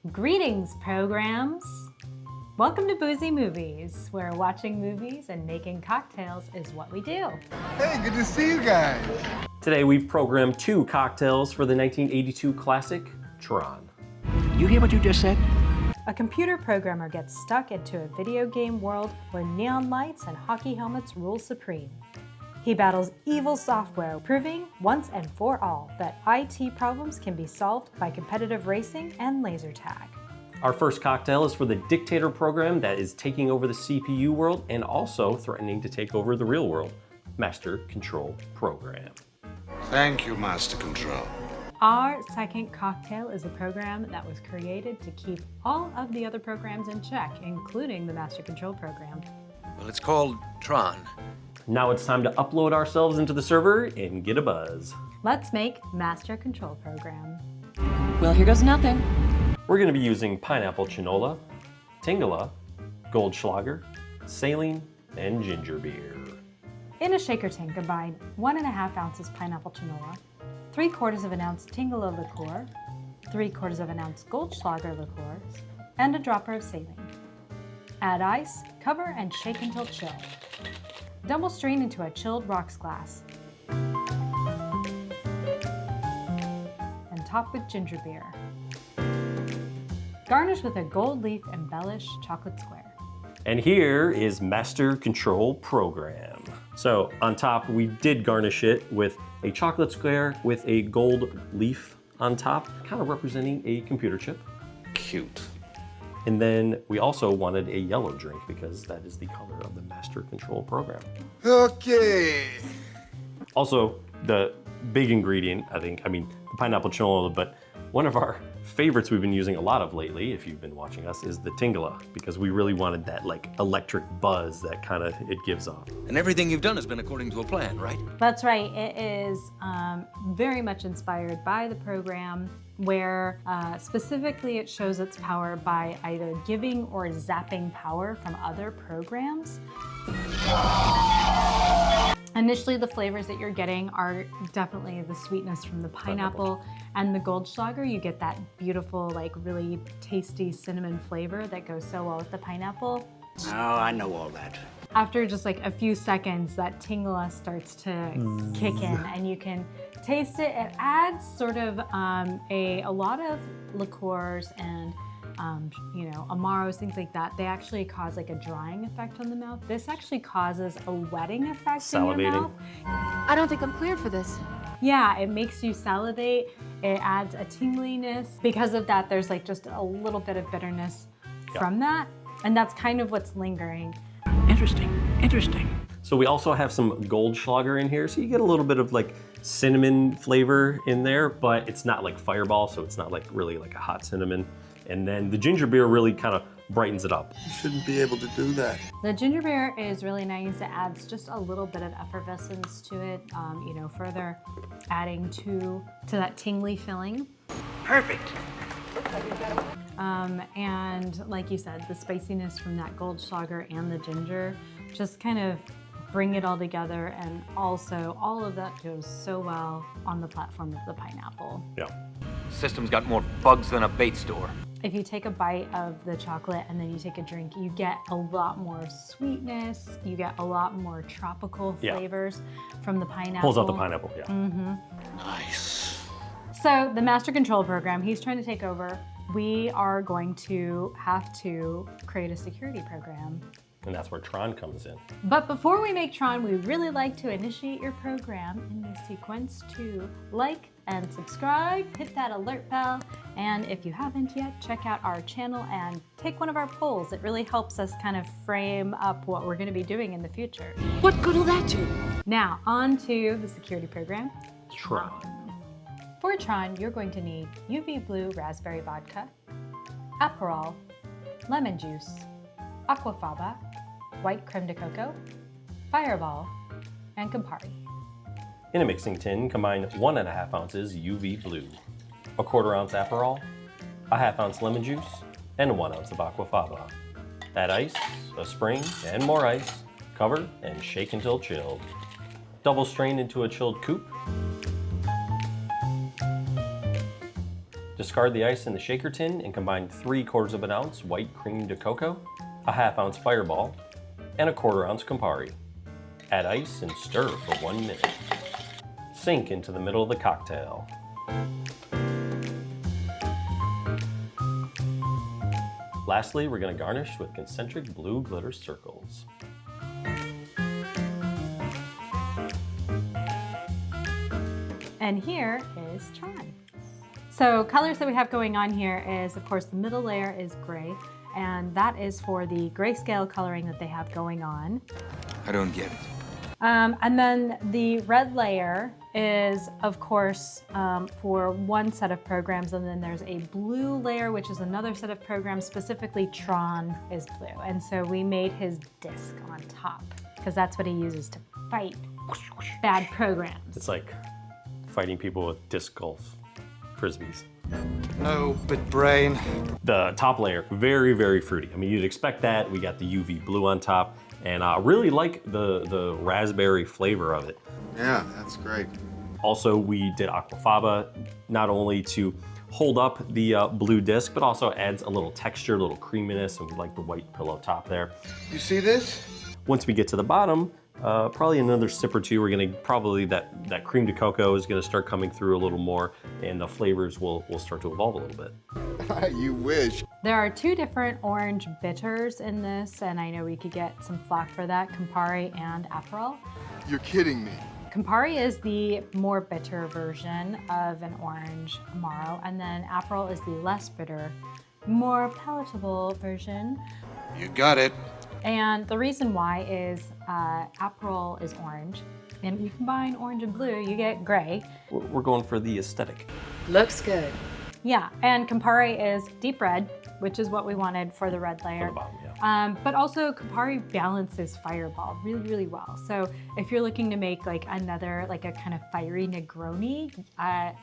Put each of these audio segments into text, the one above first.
Greetings, programs! Welcome to Boozy Movies, where watching movies and making cocktails is what we do. Hey, good to see you guys. Today we've programmed 2 cocktails for the 1982 classic, Tron. You hear what you just said? A computer programmer gets stuck into a video game world where neon lights and hockey helmets rule supreme. He battles evil software, proving once and for all that IT problems can be solved by competitive racing and laser tag. Our first cocktail is for the dictator program that is taking over the CPU world and also threatening to take over the real world, Master Control Program. Thank you, Master Control. Our second cocktail is a program that was created to keep all of the other programs in check, including the Master Control Program. Well, it's called Tron. Now it's time to upload ourselves into the server and get a buzz. Let's make Master Control Program. Well, here goes nothing. We're going to be using Pineapple Chinola, Tingala, Goldschlager, Saline, and ginger beer. In a shaker tin, combine 1.5 ounces Pineapple Chinola, 3/4 of an ounce Tingala liqueur, 3/4 of an ounce Goldschlager liqueurs, and a dropper of saline. Add ice, cover, and shake until chilled. Double strain into a chilled rocks glass. And top with ginger beer. Garnish with a gold leaf embellished chocolate square. And here is Master Control Program. So on top, we did garnish it with a chocolate square with a gold leaf on top, kind of representing a computer chip. Cute. And then we also wanted a yellow drink because that is the color of the Master Control Program. Okay. Also, the big ingredient, the pineapple chinola, but one of our favorites we've been using a lot of lately, if you've been watching us, is the Tingala, because we really wanted that like electric buzz that kind of it gives off. And everything you've done has been according to a plan, right? That's right. It is very much inspired by the program, where specifically it shows its power by either giving or zapping power from other programs. Initially, the flavors that you're getting are definitely the sweetness from the pineapple and the Goldschlager. You get that beautiful, like really tasty cinnamon flavor that goes so well with the pineapple. Oh, I know all that. After just like a few seconds, that Tingala starts to kick in and you can taste it. It adds sort of a lot of liqueurs and Amaros, things like that. They actually cause like a drying effect on the mouth. This actually causes a wetting effect in your mouth. I don't think I'm cleared for this. Yeah, it makes you salivate. It adds a tingliness. Because of that, there's like just a little bit of bitterness from that. And that's kind of what's lingering. Interesting. So we also have some Goldschlager in here, so you get a little bit of like cinnamon flavor in there, but it's not like Fireball, so it's not like really like a hot cinnamon. And then the ginger beer really kind of brightens it up. You shouldn't be able to do that. The ginger beer is really nice. It adds just a little bit of effervescence to it, further adding to that tingly filling. Perfect. And like you said, the spiciness from that Goldschlager and the ginger just kind of bring it all together, and also all of that goes so well on the platform of the pineapple. Yeah. System's got more bugs than a bait store. If you take a bite of the chocolate and then you take a drink, you get a lot more sweetness, you get a lot more tropical flavors from the pineapple. Pulls out the pineapple, yeah. Mm-hmm. Nice. So the Master Control Program, he's trying to take over. We are going to have to create a security program. And that's where Tron comes in. But before we make Tron, we really like to initiate your program in this sequence to like and subscribe, hit that alert bell, and if you haven't yet, check out our channel and take one of our polls. It really helps us kind of frame up what we're going to be doing in the future. What good will that do? Now, on to the security program. Tron. For Tron, you're going to need UV Blue Raspberry Vodka, Aperol, lemon juice, Aquafaba, White Crème de Cacao, Fireball, and Campari. In a mixing tin, combine 1.5 ounces UV Blue, a 1/4 ounce Aperol, a 1/2 ounce lemon juice, and 1 ounce of Aquafaba. Add ice, a spring, and more ice. Cover and shake until chilled. Double strain into a chilled coupe. Discard the ice in the shaker tin and combine 3/4 ounce White Crème de Cacao, a 1/2 ounce Fireball, and a 1/4 ounce Campari. Add ice and stir for 1 minute. Sink into the middle of the cocktail. Lastly, we're going to garnish with concentric blue glitter circles. And here is Tron. So colors that we have going on here is, of course, the middle layer is gray, and that is for the grayscale coloring that they have going on. I don't get it. And then the red layer is, of course, for one set of programs, and then there's a blue layer, which is another set of programs. Specifically, Tron is blue, and so we made his disc on top, because that's what he uses to fight bad programs. It's like fighting people with disc golf frisbees. No, but brain. The top layer, very, very fruity. I mean, you'd expect that. We got the UV blue on top, and I really like the raspberry flavor of it. Yeah, that's great. Also, we did Aquafaba, not only to hold up the blue disc, but also adds a little texture, a little creaminess, and we like the white pillow top there. You see this? Once we get to the bottom, probably another sip or two, we're gonna probably, that creme de cocoa is gonna start coming through a little more, and the flavors will start to evolve a little bit. You wish. There are two different orange bitters in this, and I know we could get some flack for that, Campari and Aperol. You're kidding me. Campari is the more bitter version of an orange Amaro, and then Aperol is the less bitter, more palatable version. You got it. And the reason why is Aperol is orange, and you combine orange and blue, you get gray. We're going for the aesthetic. Looks good. Yeah, and Campari is deep red, which is what we wanted for the red layer. For the bottom, yeah. But also Campari balances Fireball really, really well. So if you're looking to make like another, like a kind of fiery Negroni,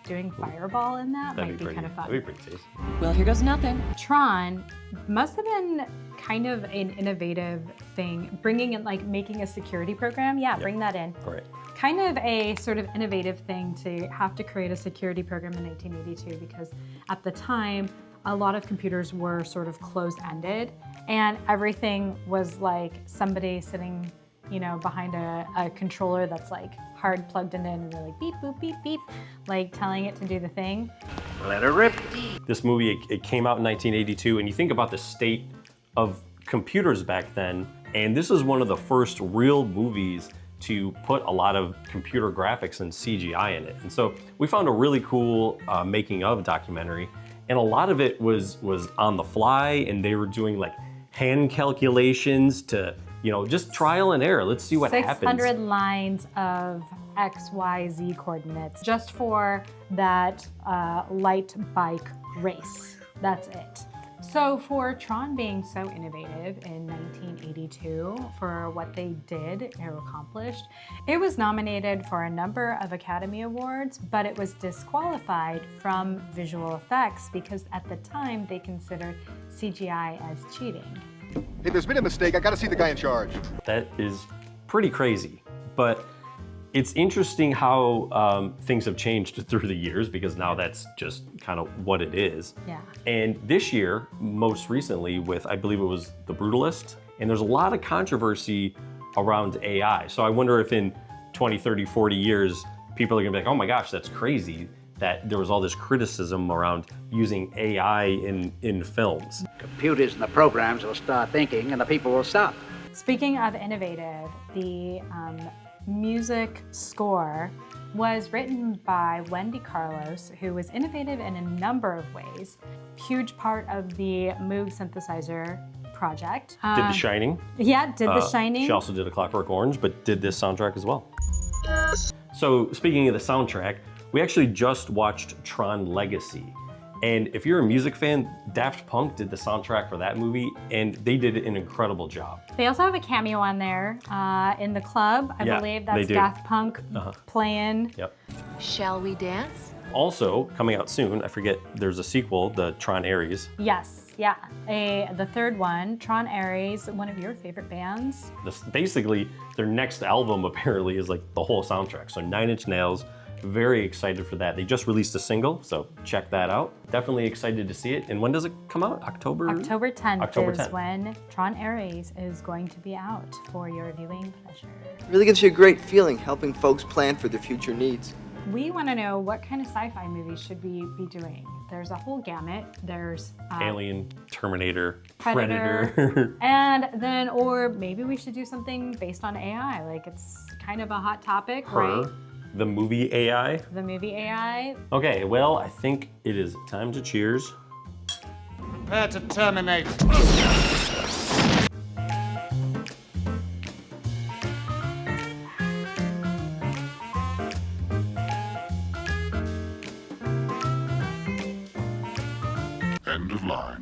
doing Fireball in that might be kind of fun. That'd be pretty tasty. Well, here goes nothing. Tron must have been kind of an innovative thing, bringing in, like, making a security program. Yeah, bring that in. Right. Kind of a sort of innovative thing to have to create a security program in 1982, because at the time, a lot of computers were sort of closed-ended, and everything was like somebody sitting, you know, behind a controller that's like hard plugged in, and they're like beep, boop, beep, beep, like telling it to do the thing. Let her rip. This movie, it came out in 1982, and you think about the state of computers back then, and this is one of the first real movies to put a lot of computer graphics and CGI in it. And so we found a really cool making of documentary, and a lot of it was on the fly, and they were doing like hand calculations to, you know, just trial and error. Let's see what happens. 600 lines of X, Y, Z coordinates just for that light bike race. That's it. So for Tron being so innovative in 1982 for what they did or accomplished, it was nominated for a number of Academy Awards, but it was disqualified from visual effects because at the time they considered CGI as cheating. Hey, there's been a mistake. I gotta see the guy in charge. That is pretty crazy, but it's interesting how things have changed through the years, because now that's just kind of what it is. Yeah. And this year, most recently with, I believe it was The Brutalist, and there's a lot of controversy around AI. So I wonder if in 20, 30, 40 years, people are gonna be like, oh my gosh, that's crazy that there was all this criticism around using AI in films. Computers and the programs will start thinking, and the people will stop. Speaking of innovative, the music score was written by Wendy Carlos, who was innovative in a number of ways. Huge part of the Moog synthesizer project. Did The Shining. Yeah, did The Shining. She also did A Clockwork Orange, but did this soundtrack as well. So speaking of the soundtrack, we actually just watched Tron Legacy. And if you're a music fan, Daft Punk did the soundtrack for that movie, and they did an incredible job. They also have a cameo on there in the club. I believe that's Daft Punk playing. Yep. Shall we dance? Also, coming out soon, I forget, there's a sequel, the Tron Ares. Yes, yeah. The third one, Tron Ares, one of your favorite bands. Basically, their next album apparently is like the whole soundtrack. So 9 Inch Nails, Very excited for that. They just released a single, so check that out. Definitely excited to see it. And when does it come out? October? October 10th October is 10th. when Tron Aries is going to be out for your viewing pleasure. It really gives you a great feeling helping folks plan for their future needs. We want to know what kind of sci-fi movies should we be doing. There's a whole gamut. There's Alien, Terminator, Predator. Predator. And then, or maybe we should do something based on AI. Like it's kind of a hot topic, right? Her, the movie AI. The movie AI. Okay, well, I think it is time to cheers. Prepare to terminate. End of line.